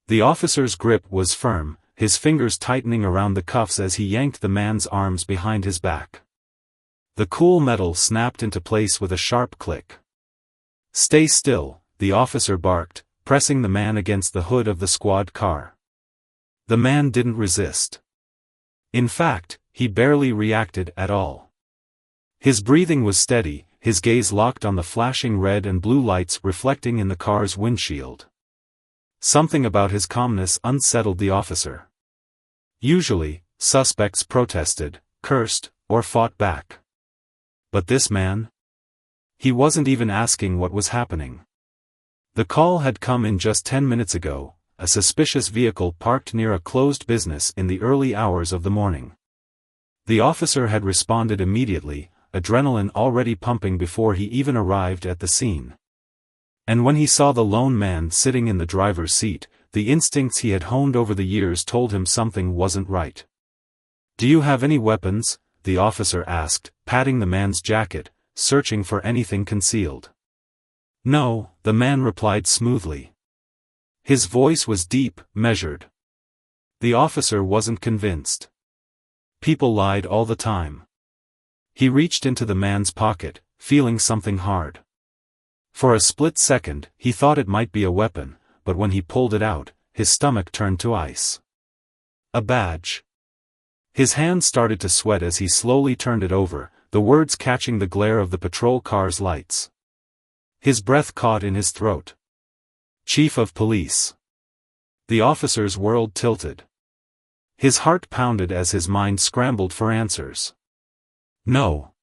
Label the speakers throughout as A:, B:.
A: The officer's grip was firm, his fingers tightening around the cuffs as he yanked the man's arms behind his back. The cool metal snapped into place with a sharp click. "Stay still," the officer barked, pressing the man against the hood of the squad car. The man didn't resist. In fact, he barely reacted at all. His breathing was steady, his gaze locked on the flashing red and blue lights reflecting in the car's windshield. Something about his calmness unsettled the officer. Usually, suspects protested, cursed, or fought back. But this man? He wasn't even asking what was happening. The call had come in just 10 minutes ago, a suspicious vehicle parked near a closed business in the early hours of the morning. The officer had responded immediately, adrenaline already pumping before he even arrived at the scene. And when he saw the lone man sitting in the driver's seat, the instincts he had honed over the years told him something wasn't right. "Do you have any weapons?" the officer asked, patting the man's jacket, searching for anything concealed. "No," the man replied smoothly. His voice was deep, measured. The officer wasn't convinced. People lied all the time. He reached into the man's pocket, feeling something hard. For a split second, he thought it might be a weapon, but when he pulled it out, his stomach turned to ice. A badge. His hand started to sweat as he slowly turned it over, the words catching the glare of the patrol car's lights. His breath caught in his throat. "Chief of Police." The officer's world tilted. His heart pounded as his mind scrambled for answers. No.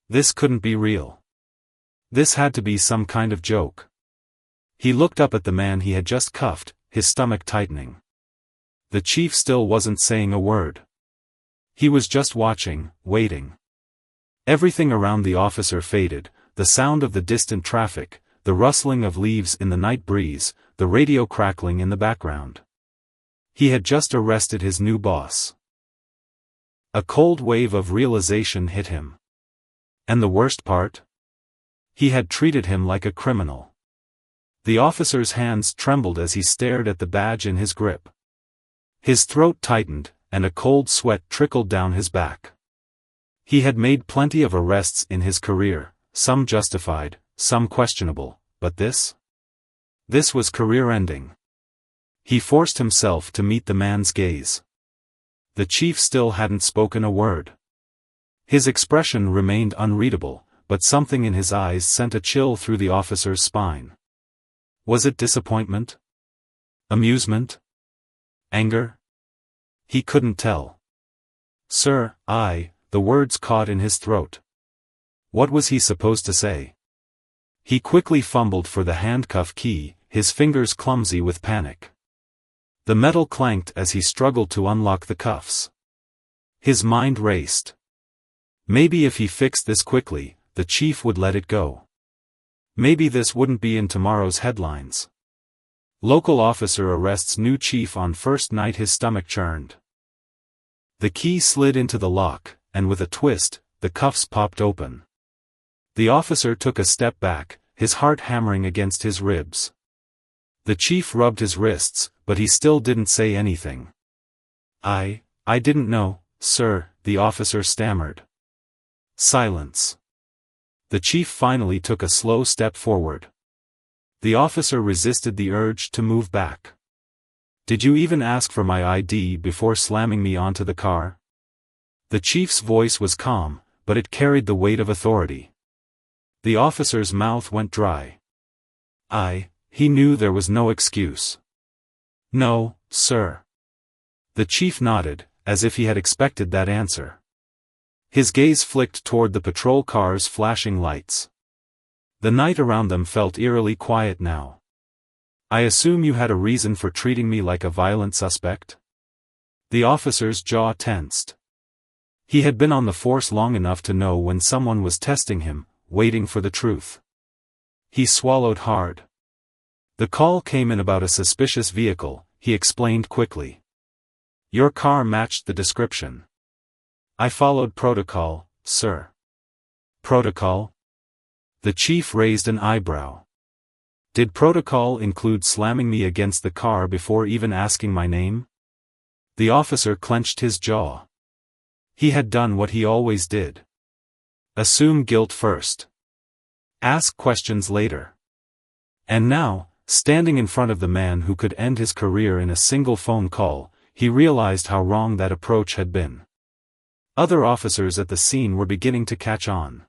A: This couldn't be real. This had to be some kind of joke. He looked up at the man he had just cuffed, his stomach tightening. The chief still wasn't saying a word. He was just watching, waiting. Everything around the officer faded, the sound of the distant traffic, the rustling of leaves in the night breeze, the radio crackling in the background. He had just arrested his new boss. A cold wave of realization hit him. And the worst part? He had treated him like a criminal. The officer's hands trembled as he stared at the badge in his grip. His throat tightened, and a cold sweat trickled down his back. He had made plenty of arrests in his career, some justified, some questionable, but this? This was career-ending. He forced himself to meet the man's gaze. The chief still hadn't spoken a word. His expression remained unreadable, but something in his eyes sent a chill through the officer's spine. Was it disappointment? Amusement? Anger? He couldn't tell. "Sir, the words caught in his throat. What was he supposed to say? He quickly fumbled for the handcuff key, his fingers clumsy with panic. The metal clanked as he struggled to unlock the cuffs. His mind raced. Maybe if he fixed this quickly, the chief would let it go. Maybe this wouldn't be in tomorrow's headlines. Local officer arrests new chief on first night. His stomach churned. The key slid into the lock, and with a twist, the cuffs popped open. The officer took a step back, his heart hammering against his ribs. The chief rubbed his wrists, but he still didn't say anything. I didn't know, sir," the officer stammered. Silence. The chief finally took a slow step forward. The officer resisted the urge to move back. "Did you even ask for my ID before slamming me onto the car?" The chief's voice was calm, but it carried the weight of authority. The officer's mouth went dry. He knew there was no excuse. "No, sir." The chief nodded, as if he had expected that answer. His gaze flicked toward the patrol car's flashing lights. The night around them felt eerily quiet now. "I assume you had a reason for treating me like a violent suspect?" The officer's jaw tensed. He had been on the force long enough to know when someone was testing him, waiting for the truth. He swallowed hard. "The call came in about a suspicious vehicle," he explained quickly. "Your car matched the description. I followed protocol, sir." "Protocol?" The chief raised an eyebrow. Did protocol include slamming me against the car before even asking my name? The officer clenched his jaw. He had done what he always did. Assume guilt first. Ask questions later. And now, standing in front of the man who could end his career in a single phone call, he realized how wrong that approach had been. Other officers at the scene were beginning to catch on.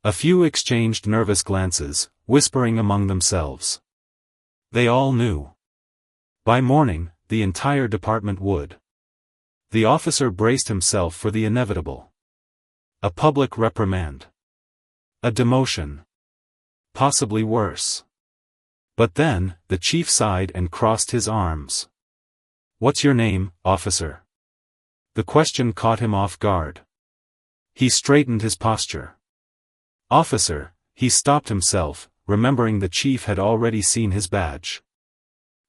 A: A few exchanged nervous glances, whispering among themselves. They all knew. By morning, the entire department would. The officer braced himself for the inevitable. A public reprimand. A demotion. Possibly worse. But then, the chief sighed and crossed his arms. "What's your name, officer?" The question caught him off guard. He straightened his posture. "Officer," he stopped himself, remembering the chief had already seen his badge.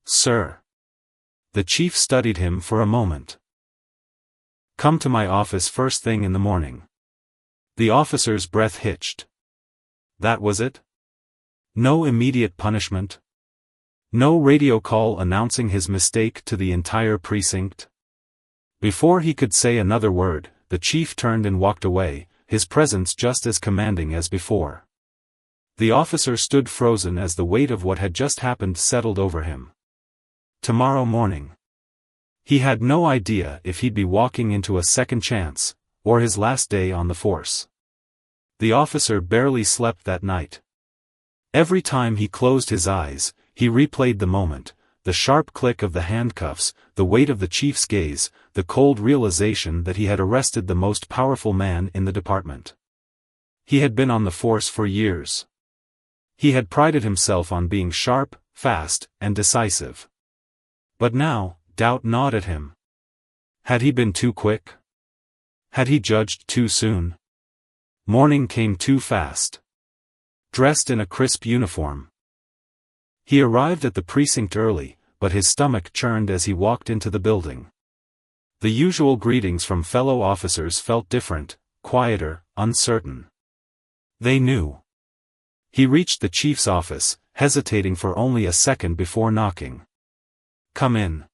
A: "Sir." The chief studied him for a moment. "Come to my office first thing in the morning." The officer's breath hitched. That was it? No immediate punishment? No radio call announcing his mistake to the entire precinct? Before he could say another word, the chief turned and walked away, his presence just as commanding as before. The officer stood frozen as the weight of what had just happened settled over him. Tomorrow morning. He had no idea if he'd be walking into a second chance, or his last day on the force. The officer barely slept that night. Every time he closed his eyes, he replayed the moment, the sharp click of the handcuffs, the weight of the chief's gaze, the cold realization that he had arrested the most powerful man in the department. He had been on the force for years. He had prided himself on being sharp, fast, and decisive. But now, doubt gnawed at him. Had he been too quick? Had he judged too soon? Morning came too fast. Dressed in a crisp uniform. He arrived at the precinct early, but his stomach churned as he walked into the building. The usual greetings from fellow officers felt different, quieter, uncertain. They knew. He reached the chief's office, hesitating for only a second before knocking. "Come in."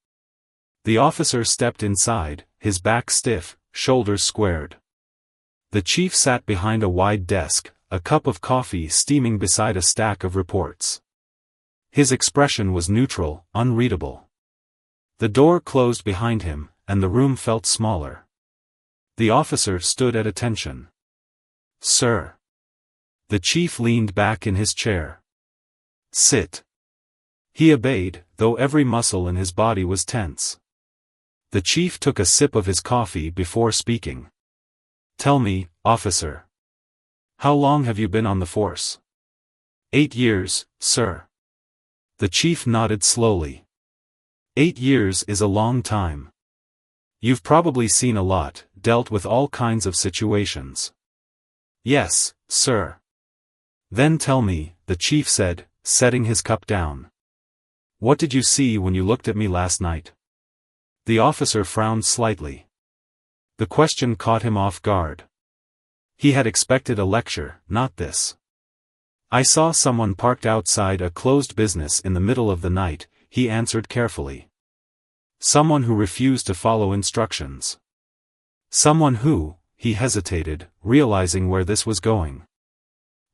A: The officer stepped inside, his back stiff, shoulders squared. The chief sat behind a wide desk, a cup of coffee steaming beside a stack of reports. His expression was neutral, unreadable. The door closed behind him, and the room felt smaller. The officer stood at attention. "Sir." The chief leaned back in his chair. "Sit." He obeyed, though every muscle in his body was tense. The chief took a sip of his coffee before speaking. "Tell me, officer. How long have you been on the force?" 8 years, sir." The chief nodded slowly. 8 years is a long time. You've probably seen a lot, dealt with all kinds of situations. "Yes, sir." "Then tell me," the chief said, setting his cup down. "What did you see when you looked at me last night?" The officer frowned slightly. The question caught him off guard. He had expected a lecture, not this. "I saw someone parked outside a closed business in the middle of the night," he answered carefully. "Someone who refused to follow instructions. Someone who," he hesitated, realizing where this was going.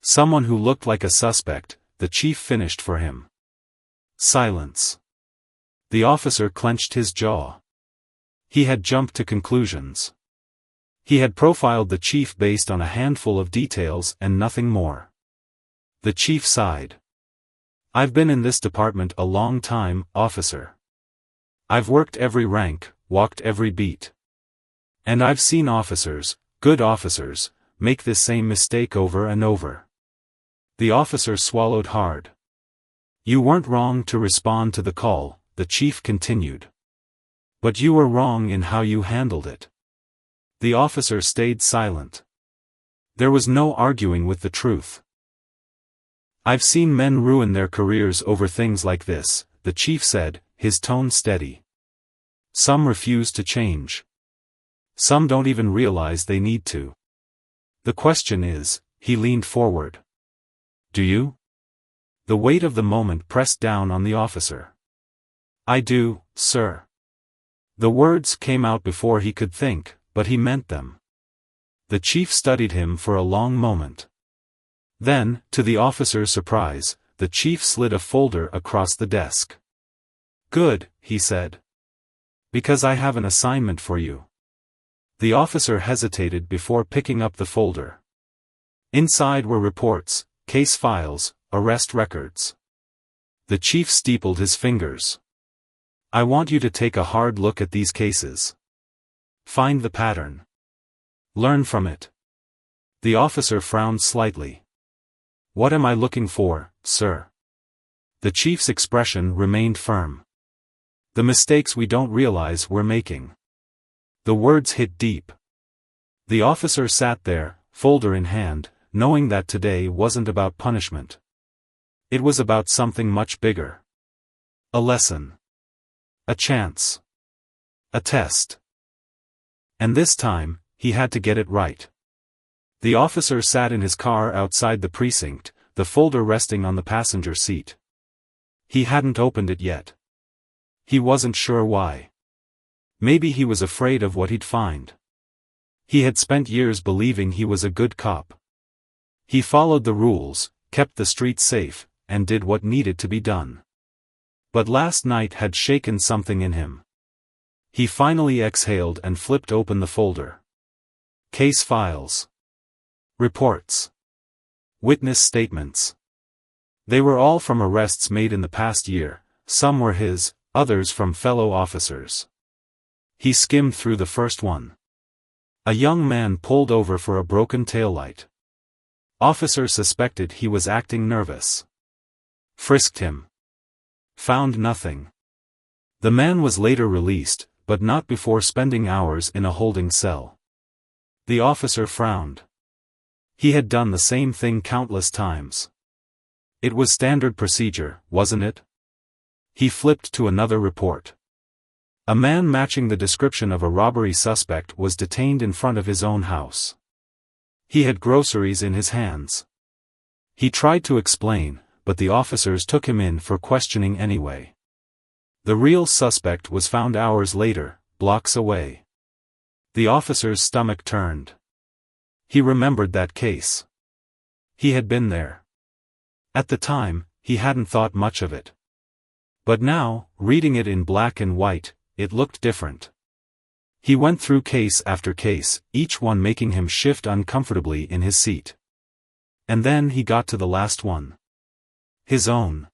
A: "Someone who looked like a suspect," the chief finished for him. Silence. The officer clenched his jaw. He had jumped to conclusions. He had profiled the chief based on a handful of details and nothing more. The chief sighed. "I've been in this department a long time, officer. I've worked every rank, walked every beat. And I've seen officers, good officers, make this same mistake over and over." The officer swallowed hard. "You weren't wrong to respond to the call," the chief continued. "But you were wrong in how you handled it." The officer stayed silent. There was no arguing with the truth. "I've seen men ruin their careers over things like this," the chief said, his tone steady. "Some refuse to change. Some don't even realize they need to. The question is," he leaned forward. "Do you?" The weight of the moment pressed down on the officer. "I do, sir." The words came out before he could think, but he meant them. The chief studied him for a long moment. Then, to the officer's surprise, the chief slid a folder across the desk. "Good," he said. "Because I have an assignment for you." The officer hesitated before picking up the folder. Inside were reports, case files, arrest records. The chief steepled his fingers. "I want you to take a hard look at these cases. Find the pattern. Learn from it." The officer frowned slightly. "What am I looking for, sir?" The chief's expression remained firm. "The mistakes we don't realize we're making." The words hit deep. The officer sat there, folder in hand, knowing that today wasn't about punishment. It was about something much bigger. A lesson. A chance. A test. And this time, he had to get it right. The officer sat in his car outside the precinct, the folder resting on the passenger seat. He hadn't opened it yet. He wasn't sure why. Maybe he was afraid of what he'd find. He had spent years believing he was a good cop. He followed the rules, kept the streets safe, and did what needed to be done. But last night had shaken something in him. He finally exhaled and flipped open the folder. Case files. Reports. Witness statements. They were all from arrests made in the past year, some were his, others from fellow officers. He skimmed through the first one. A young man pulled over for a broken taillight. Officer suspected he was acting nervous. Frisked him. Found nothing. The man was later released, but not before spending hours in a holding cell. The officer frowned. He had done the same thing countless times. It was standard procedure, wasn't it? He flipped to another report. A man matching the description of a robbery suspect was detained in front of his own house. He had groceries in his hands. He tried to explain, but the officers took him in for questioning anyway. The real suspect was found hours later, blocks away. The officer's stomach turned. He remembered that case. He had been there. At the time, he hadn't thought much of it. But now, reading it in black and white, it looked different. He went through case after case, each one making him shift uncomfortably in his seat. And then he got to the last one. His own.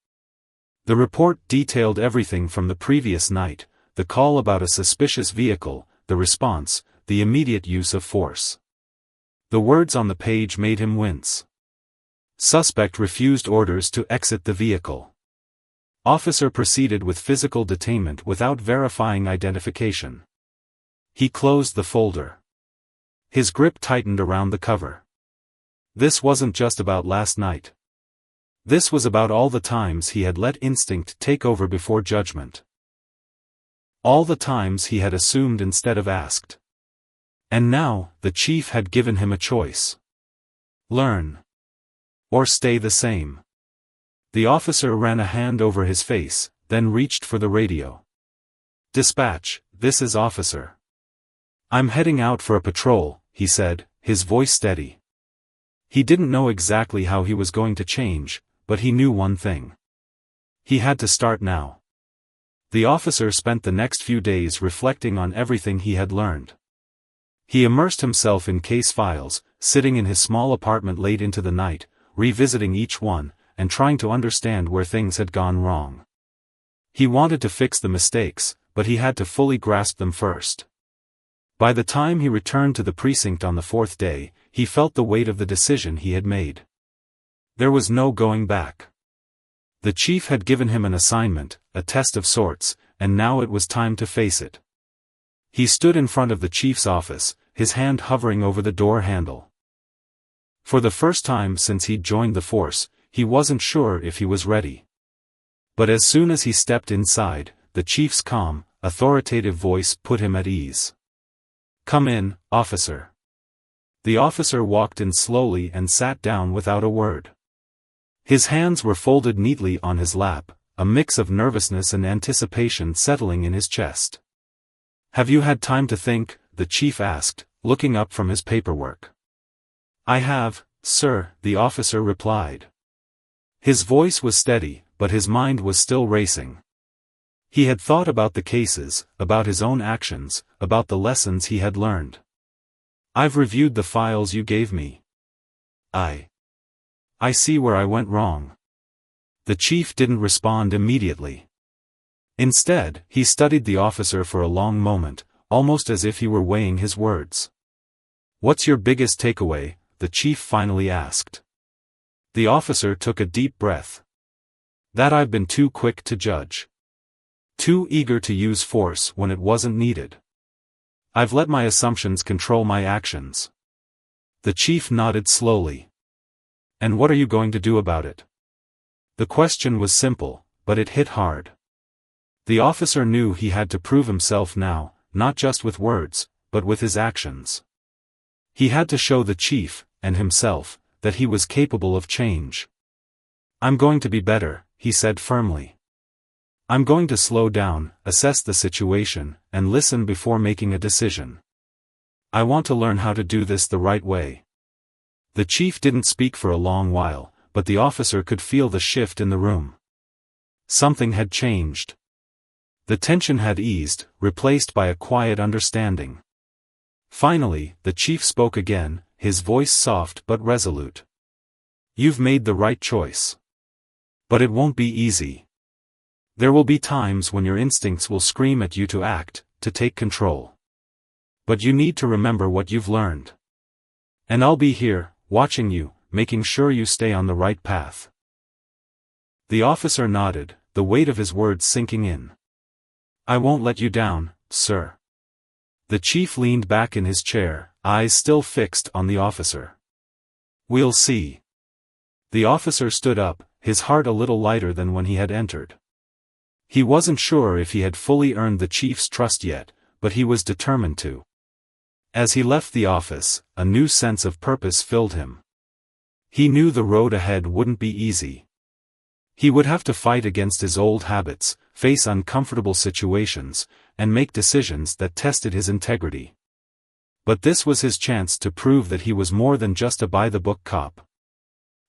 A: The report detailed everything from the previous night, the call about a suspicious vehicle, the response, the immediate use of force. The words on the page made him wince. Suspect refused orders to exit the vehicle. Officer proceeded with physical detainment without verifying identification. He closed the folder. His grip tightened around the cover. This wasn't just about last night. This was about all the times he had let instinct take over before judgment. All the times he had assumed instead of asked. And now, the chief had given him a choice. Learn. Or stay the same. The officer ran a hand over his face, then reached for the radio. "Dispatch, this is Officer. I'm heading out for a patrol," he said, his voice steady. He didn't know exactly how he was going to change, but he knew one thing. He had to start now. The officer spent the next few days reflecting on everything he had learned. He immersed himself in case files, sitting in his small apartment late into the night, revisiting each one, and trying to understand where things had gone wrong. He wanted to fix the mistakes, but he had to fully grasp them first. By the time he returned to the precinct on the fourth day, he felt the weight of the decision he had made. There was no going back. The chief had given him an assignment, a test of sorts, and now it was time to face it. He stood in front of the chief's office, his hand hovering over the door handle. For the first time since he'd joined the force, he wasn't sure if he was ready. But as soon as he stepped inside, the chief's calm, authoritative voice put him at ease. "Come in, officer." The officer walked in slowly and sat down without a word. His hands were folded neatly on his lap, a mix of nervousness and anticipation settling in his chest. "Have you had time to think?" the chief asked, looking up from his paperwork. "I have, sir," the officer replied. His voice was steady, but his mind was still racing. He had thought about the cases, about his own actions, about the lessons he had learned. "I've reviewed the files you gave me. I see where I went wrong." The chief didn't respond immediately. Instead, he studied the officer for a long moment, almost as if he were weighing his words. "What's your biggest takeaway?" the chief finally asked. The officer took a deep breath. "That I've been too quick to judge. Too eager to use force when it wasn't needed. I've let my assumptions control my actions." The chief nodded slowly. "And what are you going to do about it?" The question was simple, but it hit hard. The officer knew he had to prove himself now, not just with words, but with his actions. He had to show the chief, and himself, that he was capable of change. "I'm going to be better," he said firmly. "I'm going to slow down, assess the situation, and listen before making a decision. I want to learn how to do this the right way." The chief didn't speak for a long while, but the officer could feel the shift in the room. Something had changed. The tension had eased, replaced by a quiet understanding. Finally, the chief spoke again, his voice soft but resolute. "You've made the right choice. But it won't be easy. There will be times when your instincts will scream at you to act, to take control. But you need to remember what you've learned. And I'll be here, watching you, making sure you stay on the right path." The officer nodded, the weight of his words sinking in. "I won't let you down, sir." The chief leaned back in his chair, eyes still fixed on the officer. "We'll see." The officer stood up, his heart a little lighter than when he had entered. He wasn't sure if he had fully earned the chief's trust yet, but he was determined to. As he left the office, a new sense of purpose filled him. He knew the road ahead wouldn't be easy. He would have to fight against his old habits, face uncomfortable situations, and make decisions that tested his integrity. But this was his chance to prove that he was more than just a by-the-book cop.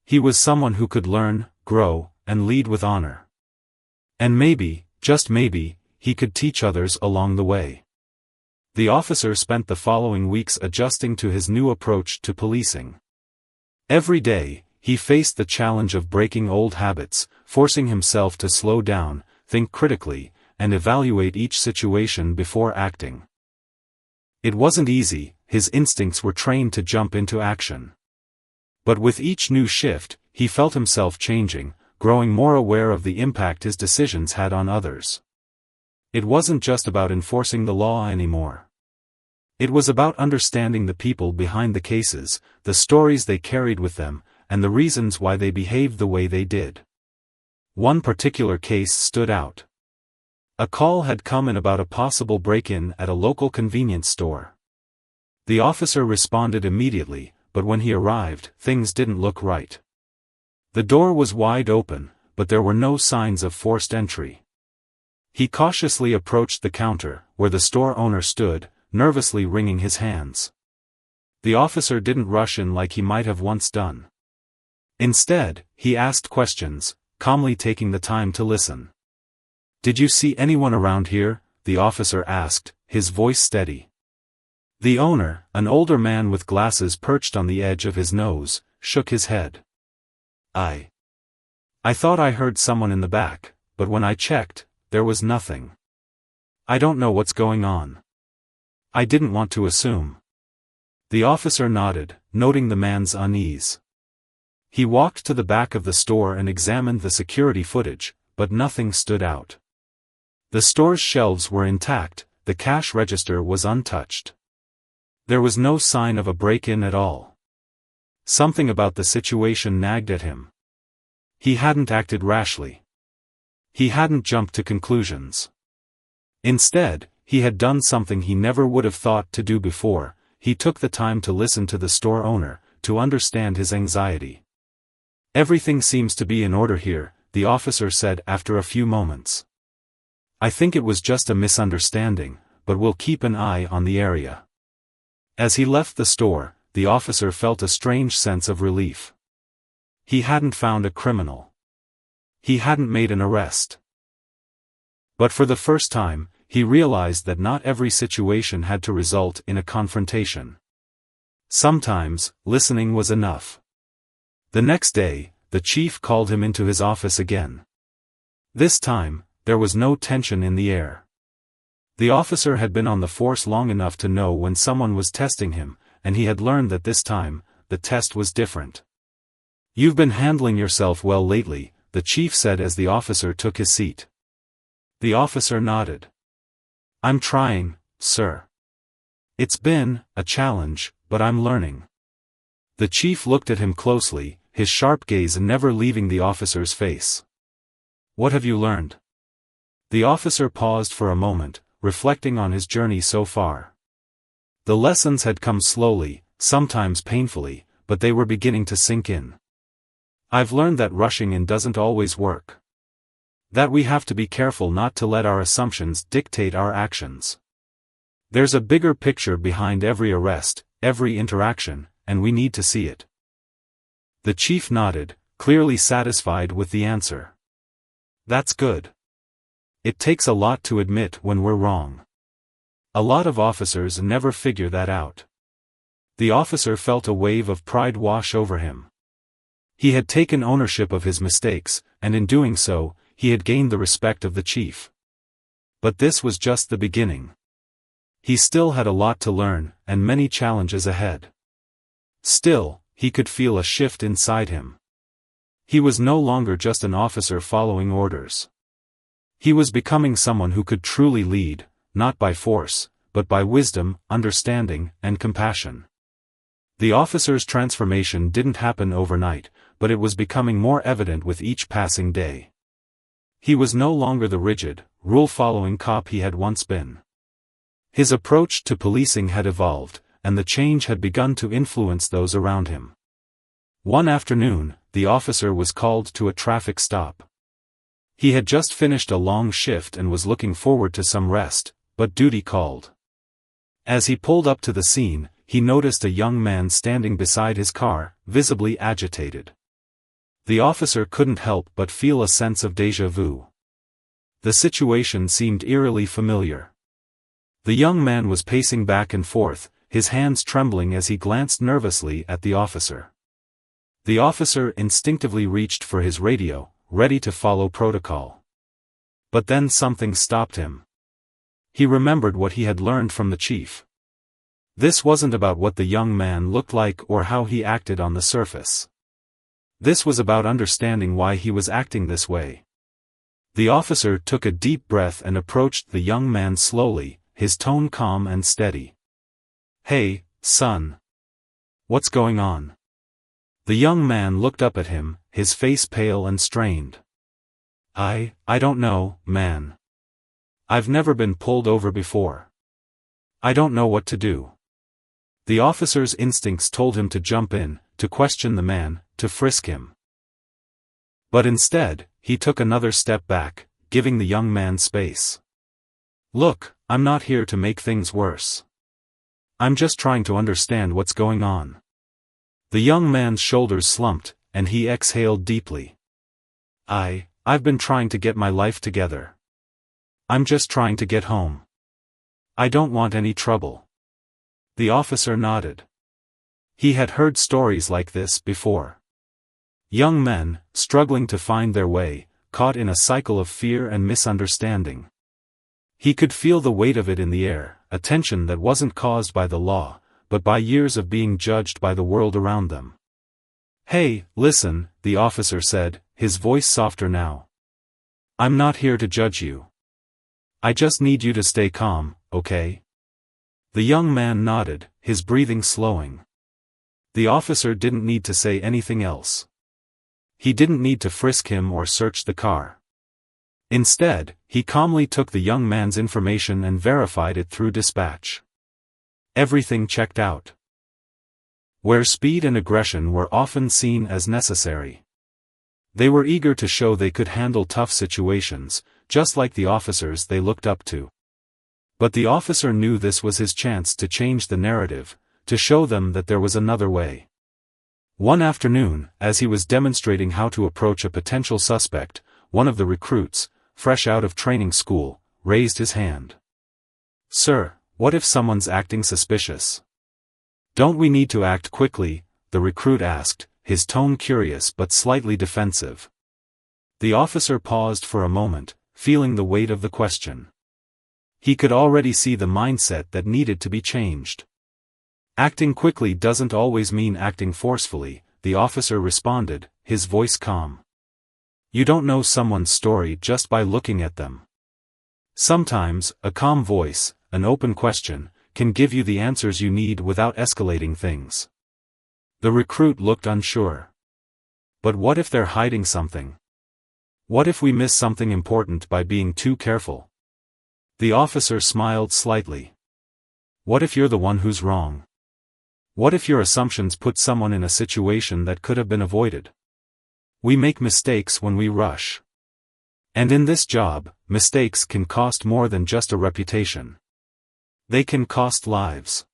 A: He was someone who could learn, grow, and lead with honor. And maybe, just maybe, he could teach others along the way. The officer spent the following weeks adjusting to his new approach to policing. Every day, he faced the challenge of breaking old habits, forcing himself to slow down, think critically, and evaluate each situation before acting. It wasn't easy, his instincts were trained to jump into action. But with each new shift, he felt himself changing, growing more aware of the impact his decisions had on others. It wasn't just about enforcing the law anymore. It was about understanding the people behind the cases, the stories they carried with them, and the reasons why they behaved the way they did. One particular case stood out. A call had come in about a possible break-in at a local convenience store. The officer responded immediately, but when he arrived, things didn't look right. The door was wide open, but there were no signs of forced entry. He cautiously approached the counter, where the store owner stood, nervously wringing his hands. The officer didn't rush in like he might have once done. Instead, he asked questions, calmly taking the time to listen. "Did you see anyone around here?" the officer asked, his voice steady. The owner, an older man with glasses perched on the edge of his nose, shook his head. I thought I heard someone in the back, but when I checked, there was nothing. I don't know what's going on. I didn't want to assume." The officer nodded, noting the man's unease. He walked to the back of the store and examined the security footage, but nothing stood out. The store's shelves were intact, the cash register was untouched. There was no sign of a break-in at all. Something about the situation nagged at him. He hadn't acted rashly. He hadn't jumped to conclusions. Instead, he had done something he never would have thought to do before. He took the time to listen to the store owner, to understand his anxiety. Everything seems to be in order here, the officer said after a few moments. I think it was just a misunderstanding, but we'll keep an eye on the area. As he left the store, the officer felt a strange sense of relief. He hadn't found a criminal. He hadn't made an arrest. But for the first time, he realized that not every situation had to result in a confrontation. Sometimes, listening was enough. The next day, the chief called him into his office again. This time, there was no tension in the air. The officer had been on the force long enough to know when someone was testing him, and he had learned that this time, the test was different. You've been handling yourself well lately, the chief said as the officer took his seat. The officer nodded. I'm trying, sir. It's been a challenge, but I'm learning. The chief looked at him closely, his sharp gaze never leaving the officer's face. What have you learned? The officer paused for a moment, reflecting on his journey so far. The lessons had come slowly, sometimes painfully, but they were beginning to sink in. I've learned that rushing in doesn't always work. That we have to be careful not to let our assumptions dictate our actions. There's a bigger picture behind every arrest, every interaction, and we need to see it. The chief nodded, clearly satisfied with the answer. That's good. It takes a lot to admit when we're wrong. A lot of officers never figure that out. The officer felt a wave of pride wash over him. He had taken ownership of his mistakes, and in doing so, he had gained the respect of the chief. But this was just the beginning. He still had a lot to learn, and many challenges ahead. Still, he could feel a shift inside him. He was no longer just an officer following orders. He was becoming someone who could truly lead, not by force, but by wisdom, understanding, and compassion. The officer's transformation didn't happen overnight, but it was becoming more evident with each passing day. He was no longer the rigid, rule-following cop he had once been. His approach to policing had evolved, and the change had begun to influence those around him. One afternoon, the officer was called to a traffic stop. He had just finished a long shift and was looking forward to some rest, but duty called. As he pulled up to the scene, he noticed a young man standing beside his car, visibly agitated. The officer couldn't help but feel a sense of déjà vu. The situation seemed eerily familiar. The young man was pacing back and forth, his hands trembling as he glanced nervously at the officer. The officer instinctively reached for his radio, ready to follow protocol. But then something stopped him. He remembered what he had learned from the chief. This wasn't about what the young man looked like or how he acted on the surface. This was about understanding why he was acting this way. The officer took a deep breath and approached the young man slowly, his tone calm and steady. Hey, son. What's going on? The young man looked up at him, his face pale and strained. I don't know, man. I've never been pulled over before. I don't know what to do. The officer's instincts told him to jump in, to question the man, to frisk him. But instead, he took another step back, giving the young man space. Look, I'm not here to make things worse. I'm just trying to understand what's going on. The young man's shoulders slumped, and he exhaled deeply. I've been trying to get my life together. I'm just trying to get home. I don't want any trouble. The officer nodded. He had heard stories like this before. Young men, struggling to find their way, caught in a cycle of fear and misunderstanding. He could feel the weight of it in the air, a tension that wasn't caused by the law, but by years of being judged by the world around them. Hey, listen, the officer said, his voice softer now. I'm not here to judge you. I just need you to stay calm, okay? The young man nodded, his breathing slowing. The officer didn't need to say anything else. He didn't need to frisk him or search the car. Instead, he calmly took the young man's information and verified it through dispatch. Everything checked out. Where speed and aggression were often seen as necessary, They were eager to show they could handle tough situations, just like the officers they looked up to. But the officer knew this was his chance to change the narrative, to show them that there was another way. One afternoon, as he was demonstrating how to approach a potential suspect, one of the recruits, fresh out of training school, raised his hand. "Sir, what if someone's acting suspicious?" "Don't we need to act quickly?" the recruit asked, his tone curious but slightly defensive. The officer paused for a moment, feeling the weight of the question. He could already see the mindset that needed to be changed. "Acting quickly doesn't always mean acting forcefully," the officer responded, his voice calm. "You don't know someone's story just by looking at them. Sometimes, a calm voice, an open question, can give you the answers you need without escalating things." The recruit looked unsure. "But what if they're hiding something? What if we miss something important by being too careful?" The officer smiled slightly. "What if you're the one who's wrong? What if your assumptions put someone in a situation that could have been avoided? We make mistakes when we rush. And in this job, mistakes can cost more than just a reputation. They can cost lives."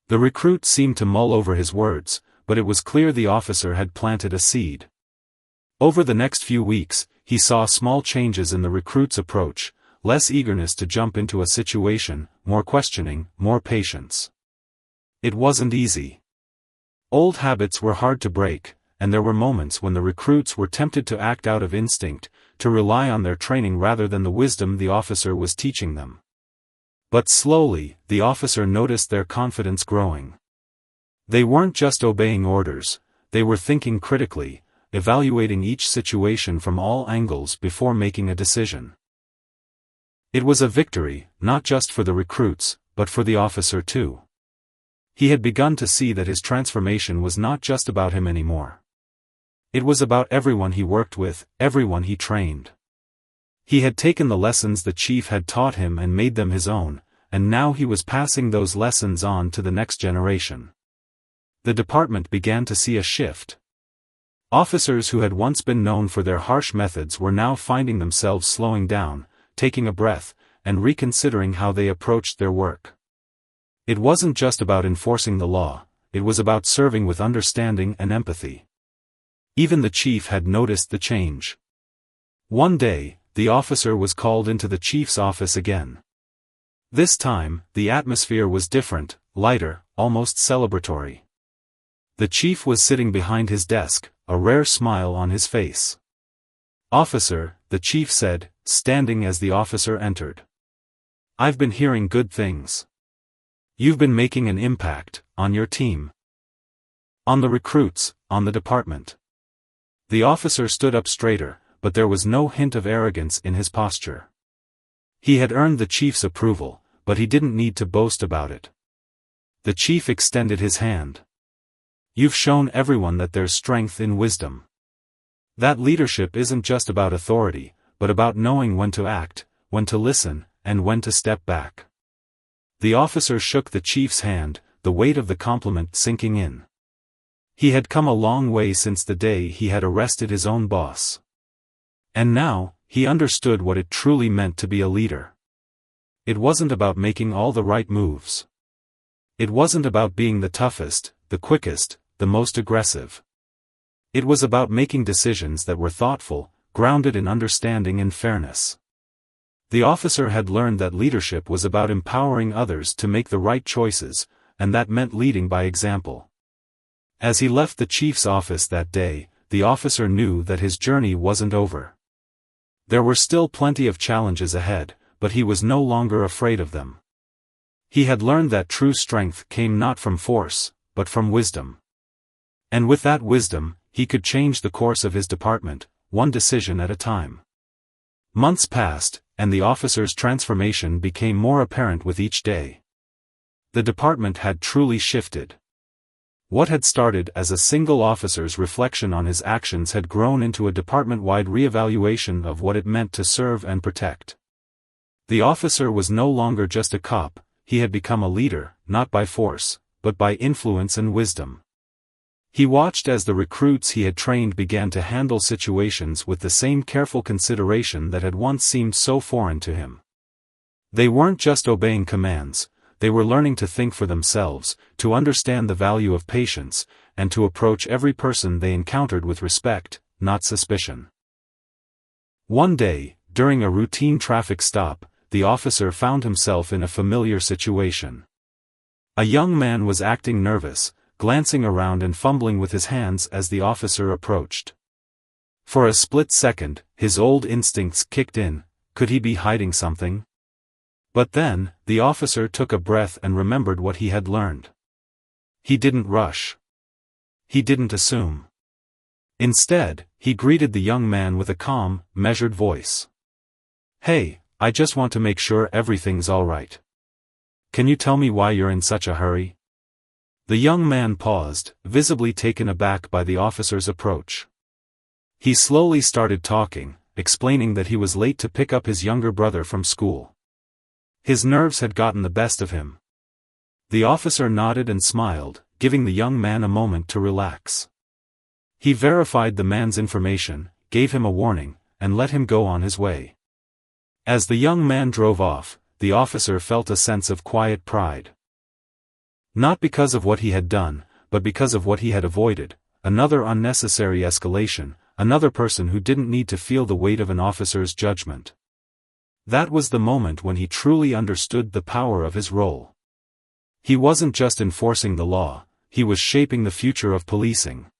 A: The recruit seemed to mull over his words, but it was clear the officer had planted a seed. Over the next few weeks, he saw small changes in the recruit's approach, less eagerness to jump into a situation, more questioning, more patience. It wasn't easy. Old habits were hard to break, and there were moments when the recruits were tempted to act out of instinct, to rely on their training rather than the wisdom the officer was teaching them. But slowly, the officer noticed their confidence growing. They weren't just obeying orders, they were thinking critically, evaluating each situation from all angles before making a decision. It was a victory, not just for the recruits, but for the officer too. He had begun to see that his transformation was not just about him anymore. It was about everyone he worked with, everyone he trained. He had taken the lessons the chief had taught him and made them his own, and now he was passing those lessons on to the next generation. The department began to see a shift. Officers who had once been known for their harsh methods were now finding themselves slowing down, taking a breath, and reconsidering how they approached their work. It wasn't just about enforcing the law, it was about serving with understanding and empathy. Even the chief had noticed the change. One day, the officer was called into the chief's office again. This time, the atmosphere was different, lighter, almost celebratory. The chief was sitting behind his desk, a rare smile on his face. "Officer," the chief said, standing as the officer entered. "I've been hearing good things. You've been making an impact, on your team. On the recruits, on the department." The officer stood up straighter, but there was no hint of arrogance in his posture. He had earned the chief's approval, but he didn't need to boast about it. The chief extended his hand. "You've shown everyone that there's strength in wisdom. That leadership isn't just about authority, but about knowing when to act, when to listen, and when to step back." The officer shook the chief's hand, the weight of the compliment sinking in. He had come a long way since the day he had arrested his own boss. And now, he understood what it truly meant to be a leader. It wasn't about making all the right moves. It wasn't about being the toughest, the quickest, the most aggressive. It was about making decisions that were thoughtful, grounded in understanding and fairness. The officer had learned that leadership was about empowering others to make the right choices, and that meant leading by example. As he left the chief's office that day, the officer knew that his journey wasn't over. There were still plenty of challenges ahead, but he was no longer afraid of them. He had learned that true strength came not from force, but from wisdom. And with that wisdom, he could change the course of his department, one decision at a time. Months passed, and the officer's transformation became more apparent with each day. The department had truly shifted. What had started as a single officer's reflection on his actions had grown into a department-wide reevaluation of what it meant to serve and protect. The officer was no longer just a cop, he had become a leader, not by force, but by influence and wisdom. He watched as the recruits he had trained began to handle situations with the same careful consideration that had once seemed so foreign to him. They weren't just obeying commands, they were learning to think for themselves, to understand the value of patience, and to approach every person they encountered with respect, not suspicion. One day, during a routine traffic stop, the officer found himself in a familiar situation. A young man was acting nervous, glancing around and fumbling with his hands as the officer approached. For a split second, his old instincts kicked in. Could he be hiding something? But then, the officer took a breath and remembered what he had learned. He didn't rush. He didn't assume. Instead, he greeted the young man with a calm, measured voice. "Hey, I just want to make sure everything's all right. Can you tell me why you're in such a hurry?" The young man paused, visibly taken aback by the officer's approach. He slowly started talking, explaining that he was late to pick up his younger brother from school. His nerves had gotten the best of him. The officer nodded and smiled, giving the young man a moment to relax. He verified the man's information, gave him a warning, and let him go on his way. As the young man drove off, the officer felt a sense of quiet pride. Not because of what he had done, but because of what he had avoided, another unnecessary escalation, another person who didn't need to feel the weight of an officer's judgment. That was the moment when he truly understood the power of his role. He wasn't just enforcing the law, he was shaping the future of policing.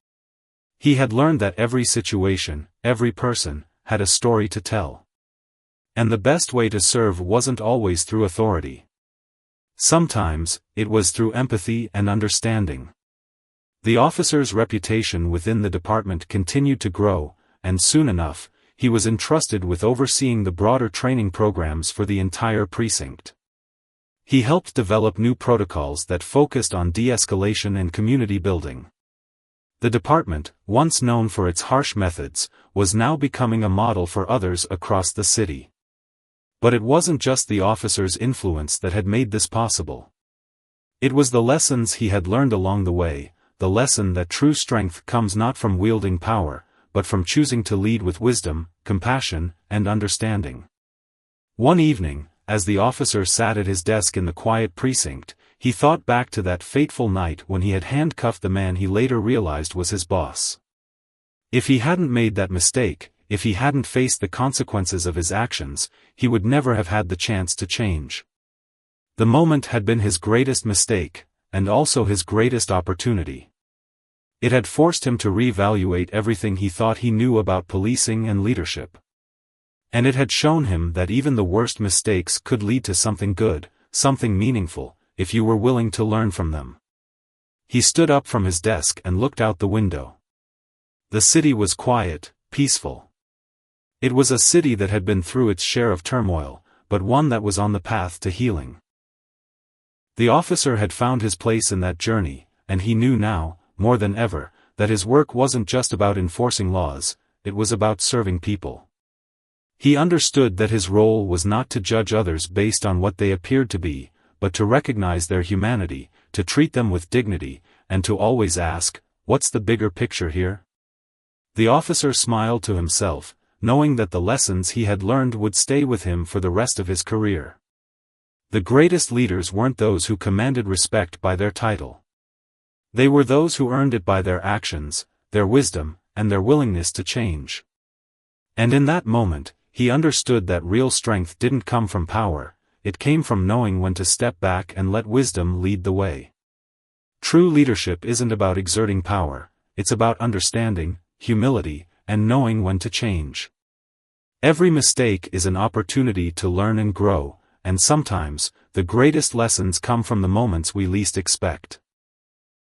A: He had learned that every situation, every person, had a story to tell. And the best way to serve wasn't always through authority. Sometimes, it was through empathy and understanding. The officer's reputation within the department continued to grow, and soon enough, he was entrusted with overseeing the broader training programs for the entire precinct. He helped develop new protocols that focused on de-escalation and community building. The department, once known for its harsh methods, was now becoming a model for others across the city. But it wasn't just the officer's influence that had made this possible. It was the lessons he had learned along the way, the lesson that true strength comes not from wielding power, but from choosing to lead with wisdom, compassion, and understanding. One evening, as the officer sat at his desk in the quiet precinct, he thought back to that fateful night when he had handcuffed the man he later realized was his boss. If he hadn't made that mistake, if he hadn't faced the consequences of his actions, he would never have had the chance to change. The moment had been his greatest mistake, and also his greatest opportunity. It had forced him to reevaluate everything he thought he knew about policing and leadership. And it had shown him that even the worst mistakes could lead to something good, something meaningful, if you were willing to learn from them. He stood up from his desk and looked out the window. The city was quiet, peaceful. It was a city that had been through its share of turmoil, but one that was on the path to healing. The officer had found his place in that journey, and he knew now, more than ever, that his work wasn't just about enforcing laws, it was about serving people. He understood that his role was not to judge others based on what they appeared to be, but to recognize their humanity, to treat them with dignity, and to always ask, "What's the bigger picture here?" The officer smiled to himself, knowing that the lessons he had learned would stay with him for the rest of his career. The greatest leaders weren't those who commanded respect by their title. They were those who earned it by their actions, their wisdom, and their willingness to change. And in that moment, he understood that real strength didn't come from power, it came from knowing when to step back and let wisdom lead the way. True leadership isn't about exerting power, it's about understanding, humility, and knowing when to change. Every mistake is an opportunity to learn and grow, and sometimes, the greatest lessons come from the moments we least expect.